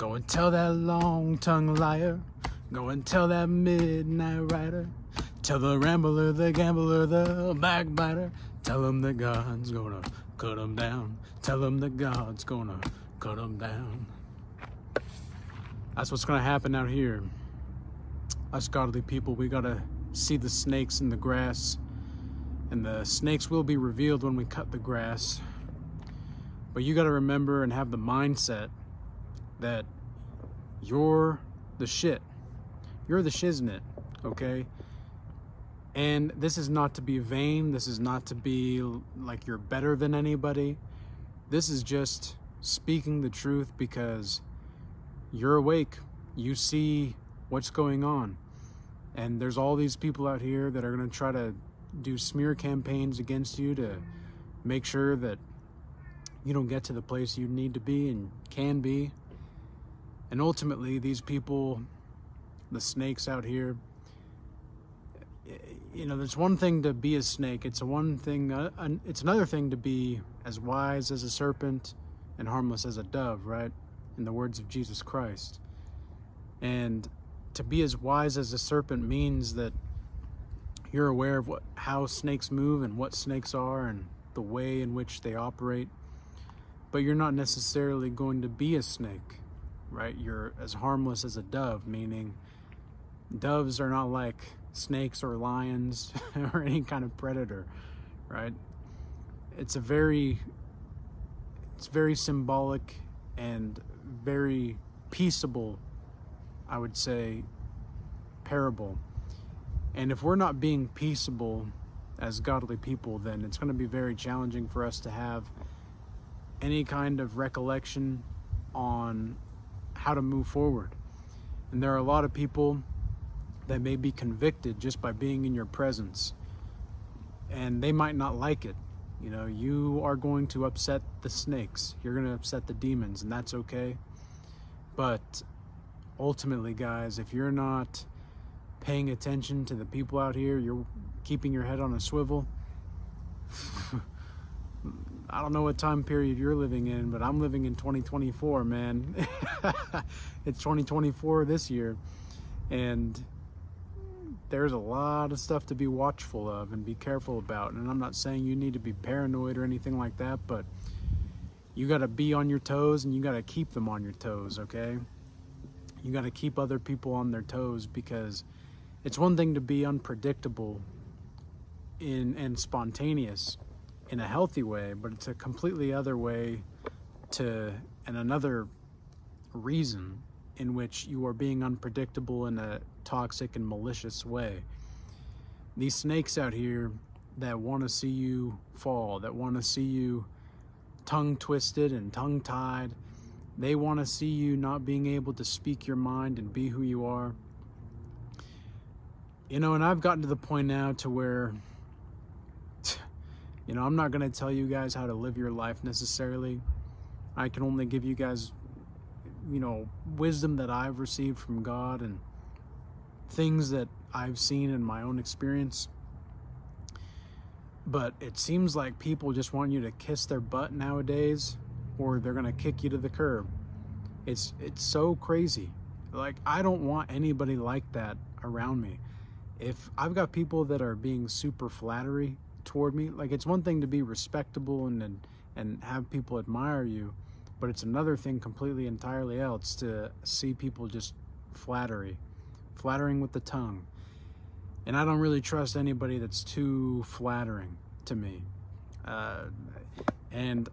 Go and tell that long-tongued liar. Go and tell that midnight rider. Tell the rambler, the gambler, the backbiter. Tell him that God's gonna cut him down. Tell him that God's gonna cut him down. That's what's gonna happen out here. Us godly people, we gotta see the snakes in the grass. And the snakes will be revealed when we cut the grass. But you gotta remember and have the mindset that you're the shit. You're the shiznit, okay? And this is not to be vain. This is not to be like you're better than anybody. This is just speaking the truth because you're awake. You see what's going on. And there's all these people out here that are going to try to do smear campaigns against you to make sure that you don't get to the place you need to be and can be. And ultimately, these people, the snakes out here, you know, there's one thing to be a snake. It's it's another thing to be as wise as a serpent and harmless as a dove, right? In the words of Jesus Christ. And to be as wise as a serpent means that you're aware of how snakes move and what snakes are and the way in which they operate. But you're not necessarily going to be a snake, right? You're as harmless as a dove, meaning doves are not like snakes or lions or any kind of predator, right? It's very symbolic and very peaceable, I would say, parable. And if we're not being peaceable as godly people, then it's going to be very challenging for us to have any kind of recollection on how to move forward. And there are a lot of people that may be convicted just by being in your presence, and they might not like it. You know, you are going to upset the snakes, you're going to upset the demons, and that's okay. But ultimately, guys, if you're not paying attention to the people out here, you're keeping your head on a swivel. I don't know what time period you're living in, but I'm living in 2024, man. It's 2024 this year, and there's a lot of stuff to be watchful of and be careful about. And I'm not saying you need to be paranoid or anything like that, but you got to be on your toes, and you got to keep them on your toes, okay? You got to keep other people on their toes, because it's one thing to be unpredictable and spontaneous in a healthy way, but it's a completely other way and another reason in which you are being unpredictable in a toxic and malicious way. These snakes out here that want to see you fall, that want to see you tongue twisted and tongue tied, they want to see you not being able to speak your mind and be who you are. You know, and I've gotten to the point now to where, you know, I'm not going to tell you guys how to live your life necessarily. I can only give you guys, you know, wisdom that I've received from God and things that I've seen in my own experience. But it seems like people just want you to kiss their butt nowadays, or they're going to kick you to the curb. It's so crazy. Like, I don't want anybody like that around me. If I've got people that are being super flattery toward me, like, it's one thing to be respectable and have people admire you, but it's another thing completely entirely else to see people just flattering with the tongue. And I don't really trust anybody that's too flattering to me. And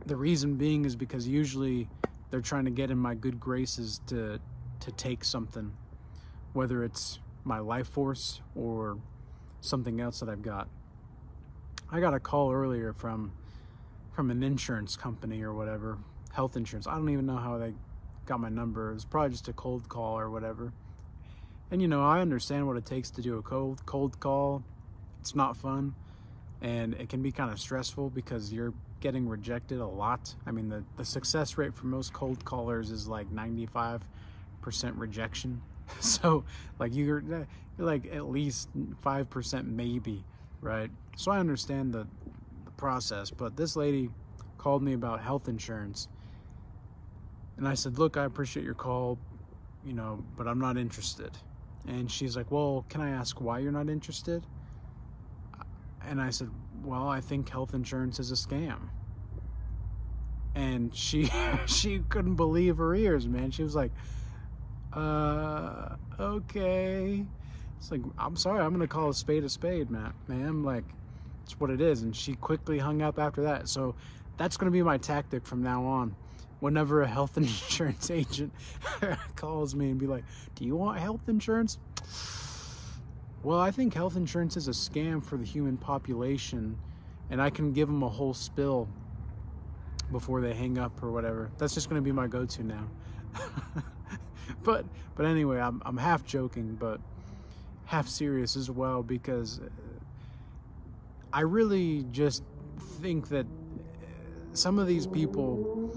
the reason being is because usually they're trying to get in my good graces to take something, whether it's my life force or something else that I've got. I got a call earlier from an insurance company or whatever, health insurance. I don't even know how they got my number. It was probably just a cold call or whatever. And you know, I understand what it takes to do a cold call. It's not fun, and it can be kind of stressful because you're getting rejected a lot. I mean, the success rate for most cold callers is like 95% rejection. So like you're like at least 5% maybe, right? So I understand the process, but this lady called me about health insurance, And I said, look, I appreciate your call, you know, but I'm not interested. And she's like, well, can I ask why you're not interested? And I said, well, I think health insurance is a scam. And she couldn't believe her ears, man. She was like, okay. It's like, I'm sorry, I'm gonna call a spade, ma'am. Like, it's what it is. And she quickly hung up after that. So that's gonna be my tactic from now on. Whenever a health insurance agent calls me and be like, do you want health insurance? Well, I think health insurance is a scam for the human population, and I can give them a whole spill before they hang up or whatever. That's just going to be my go-to now. But anyway, I'm half joking, but half serious as well, because I really just think that some of these people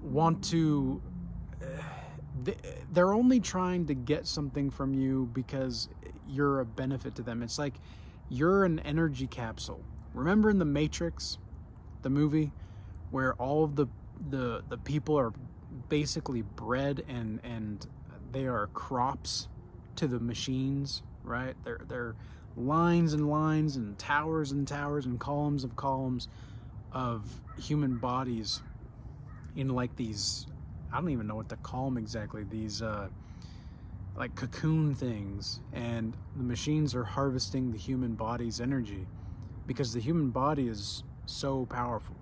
want to, they're only trying to get something from you because you're a benefit to them. It's like you're an energy capsule. Remember in The Matrix, the movie, where all of the people are basically bred and they are crops to the machines, right? They're lines and lines and towers and columns of human bodies in like these, I don't even know what to call them exactly, these like cocoon things, and the machines are harvesting the human body's energy because the human body is so powerful.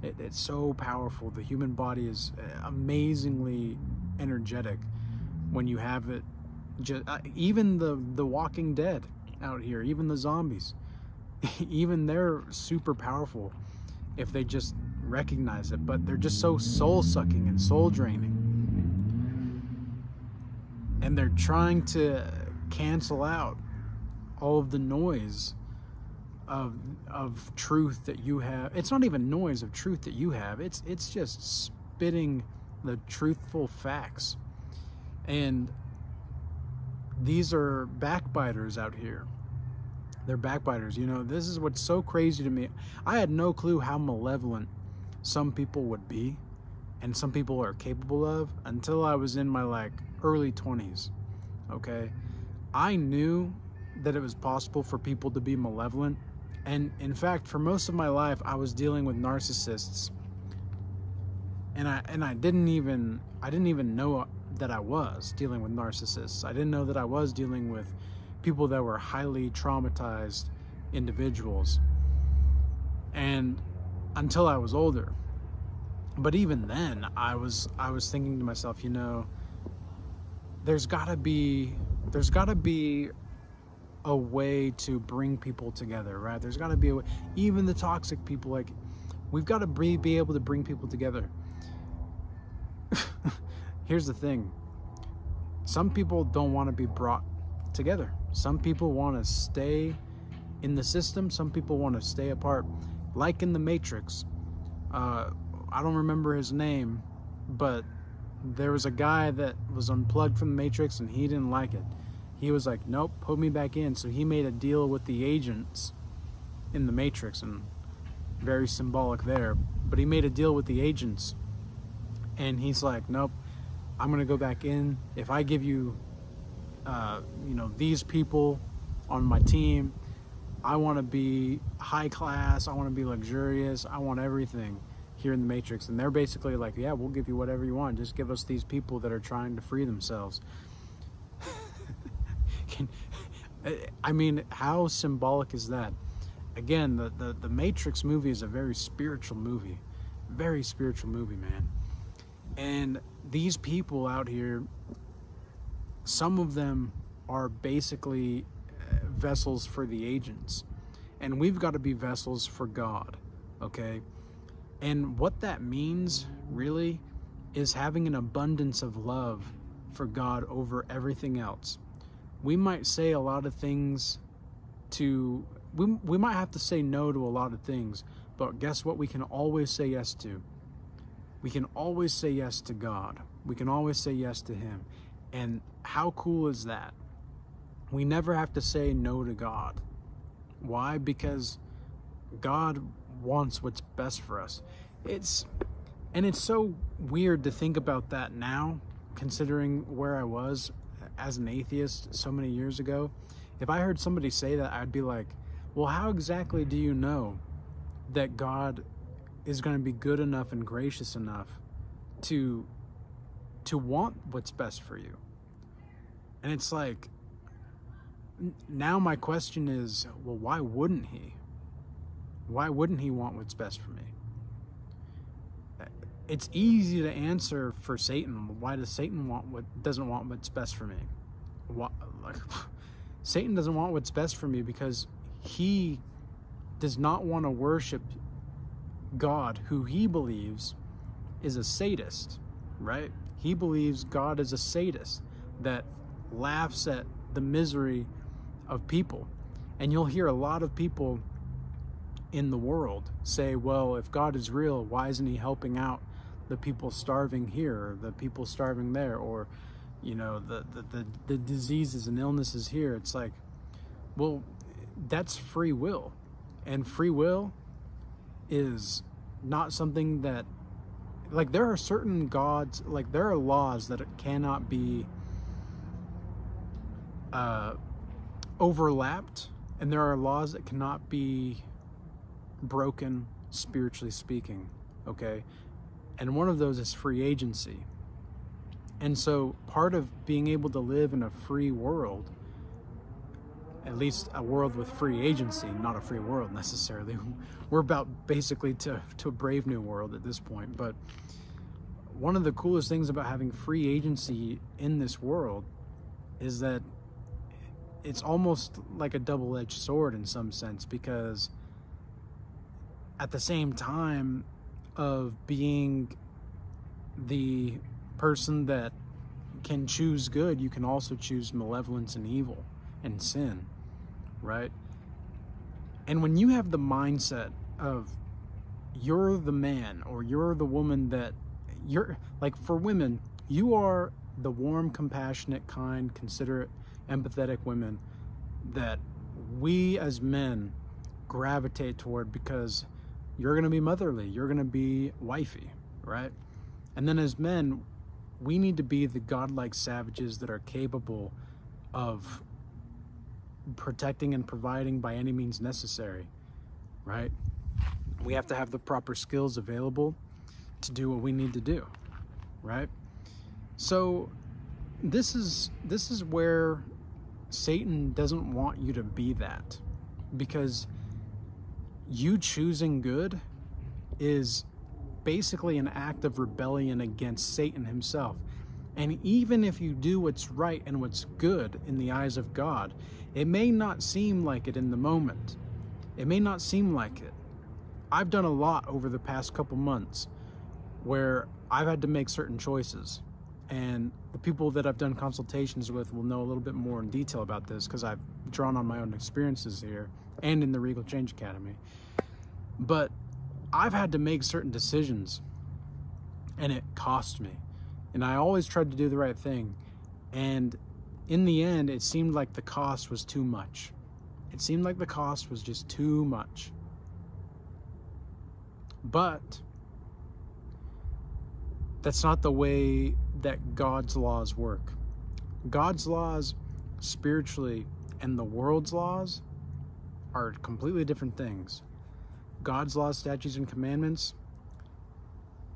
It's so powerful. The human body is amazingly energetic when you have it. Just even the Walking Dead out here, even the zombies, even they're super powerful if they just recognize it, but they're just so soul-sucking and soul-draining. And they're trying to cancel out all of the noise of truth that you have. It's not even noise of truth that you have. It's just spitting the truthful facts. And these are backbiters out here. They're backbiters. You know, this is what's so crazy to me. I had no clue how malevolent some people would be and some people are capable of until I was in my like early 20s. Okay, I knew that it was possible for people to be malevolent, and in fact for most of my life I was dealing with narcissists, and I didn't even know that I was dealing with narcissists. I didn't know that I was dealing with people that were highly traumatized individuals, and until I was older. But even then, I was thinking to myself, you know, there's gotta be a way to bring people together, right? There's gotta be a way. Even the toxic people, like, we've got to be able to bring people together. Here's the thing. Some people don't want to be brought together. Some people want to stay in the system. Some people want to stay apart. Like in The Matrix. I don't remember his name, but there was a guy that was unplugged from the Matrix and he didn't like it. He was like, nope, put me back in. So he made a deal with the agents in the Matrix, and very symbolic there. But he made a deal with the agents, and he's like, nope, I'm gonna go back in. If I give you, you know, these people on my team, I want to be high class. I want to be luxurious. I want everything here in the Matrix. And they're basically like, yeah, we'll give you whatever you want. Just give us these people that are trying to free themselves. I mean, how symbolic is that? Again, the Matrix movie is a very spiritual movie. Very spiritual movie, man. And these people out here, some of them are basically vessels for the agents. And we've got to be vessels for God, okay? And what that means, really, is having an abundance of love for God over everything else. We might say a lot of things to... We might have to say no to a lot of things, but guess what we can always say yes to? We can always say yes to God. We can always say yes to Him. And how cool is that? We never have to say no to God. Why? Because God wants what's best for us. And it's so weird to think about that now, considering where I was as an atheist so many years ago. If I heard somebody say that, I'd be like, well, how exactly do you know that God is going to be good enough and gracious enough to want what's best for you? And it's like, now my question is, well, why wouldn't he? Why wouldn't he want what's best for me? It's easy to answer for Satan. Why does Satan doesn't want what's best for me? Satan doesn't want what's best for me because he does not want to worship God, who he believes is a sadist, right? He believes God is a sadist that laughs at the misery of people. And you'll hear a lot of people in the world say, well, if God is real, why isn't he helping out the people starving here, or the people starving there, or, you know, the diseases and illnesses here? It's like, well, that's free will. And free will is not something that, like, there are certain gods, like, there are laws that cannot be overlapped, and there are laws that cannot be broken, spiritually speaking, okay? And one of those is free agency. And so part of being able to live in a free world, at least a world with free agency, not a free world necessarily. We're about basically to a brave new world at this point. But one of the coolest things about having free agency in this world is that it's almost like a double-edged sword in some sense, because at the same time of being the person that can choose good, you can also choose malevolence and evil and sin, right? And when you have the mindset of you're the man or you're the woman that you're, like, for women, you are the warm, compassionate, kind, considerate, empathetic women that we as men gravitate toward, because you're going to be motherly, you're going to be wifey, right? And then as men, we need to be the godlike savages that are capable of protecting and providing by any means necessary, right? We have to have the proper skills available to do what we need to do, right? So this is where Satan doesn't want you to be that, because you choosing good is basically an act of rebellion against Satan himself. And even if you do what's right and what's good in the eyes of God, it may not seem like it in the moment. It may not seem like it. I've done a lot over the past couple months where I've had to make certain choices. And the people that I've done consultations with will know a little bit more in detail about this, because I've drawn on my own experiences here and in the Regal Change Academy. But I've had to make certain decisions, and it cost me. And I always tried to do the right thing. And in the end, it seemed like the cost was too much. It seemed like the cost was just too much. But that's not the way that God's laws work. God's laws spiritually and the world's laws are completely different things. God's laws, statutes, and commandments,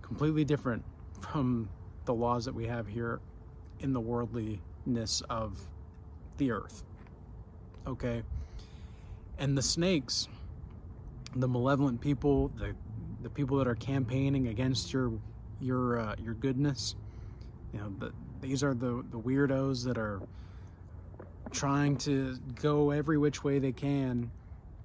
completely different from the laws that we have here in the worldliness of the earth. Okay? And the snakes, the malevolent people, the people that are campaigning against your goodness, you know, these are the weirdos that are trying to go every which way they can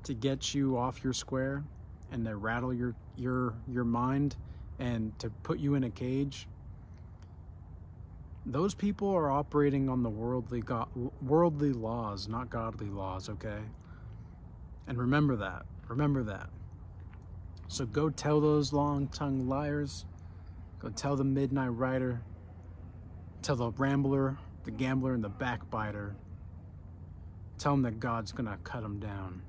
to get you off your square, and to rattle your mind and to put you in a cage. Those people are operating on the worldly laws, not godly laws, okay? And remember that. So go tell those long-tongued liars, go tell the midnight rider, tell the rambler, the gambler, and the backbiter, tell them that God's gonna cut them down.